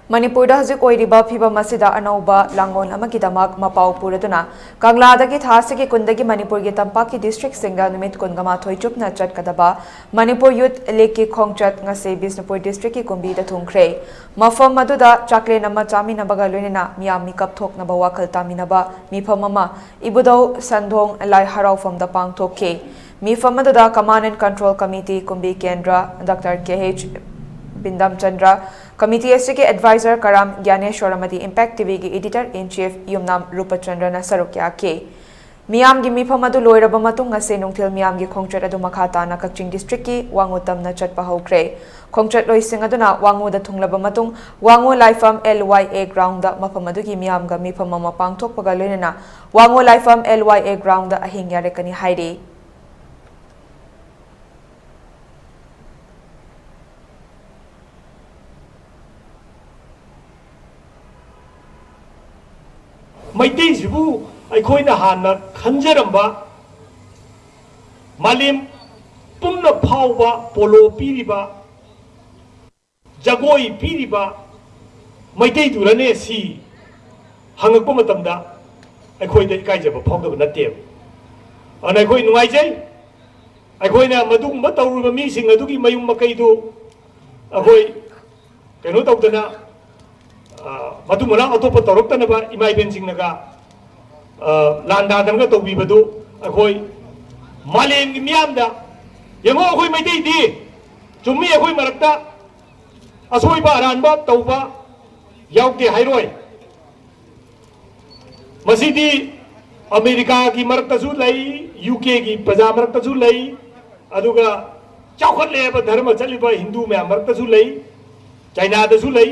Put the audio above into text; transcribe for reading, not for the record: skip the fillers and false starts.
Manipur da hajik oiriba phiba masida anauba langon amakidamak mapau puraduna Kangladagi thasigi kundagi Manipur gi tampaki district singa numit kungama thoichupna chatkadaba Manipur youth leki khongchat ngase Bisnupur District ki Kumbi da thungkhre mafam maduda chakle nama chamina baga loinena miyam mikap thokna ba wakal taminaba mifam mama ibudau sandhong lai harau from da pangthokke mifam maduda Command and Control Committee Kumbi Kendra Dr. KH Bindam Chandra Committee SK Advisor Karam Gyaneshwar Amadi Impact TV ki Editor in Chief Yumnam Rupa Chandra na sarukya ke Miyam gi mifam adu loiraba matung ngase nungthil miyam gi khongchat adu makhata na Kaching District ki wangutam na chatpa hokre khongchat loising aduna wangu da thunglaba matung wangu laifam LYA ground da mafam adu gi miyam ga mifam ma pangthok paga loinena wangu laifam LYA ground da ahing yare kani hairi Maitei sibu aikoina hana khanjaramba malim pumna phawba polo piriba jagoi piriba maitei durane si hangakpa matamda aikoida ikaijaba phawdaba natte ana aikoi nuaijai aikoina madugumba tawruba mising adugi mayum makaidu akoi keno tawdana madu malang atopa torokta ba imay bensing naga landa danga to bibadu akoi malem gi miamda yango akoi mai dei di chumi akoi marakta asoi ba ran ba tauba yaukte hairoi masidi America gi marakta su lai UK gi praja marakta su lai aduga chaukhot le ba dharma chali ba Hindu me marakta su lai China da su lai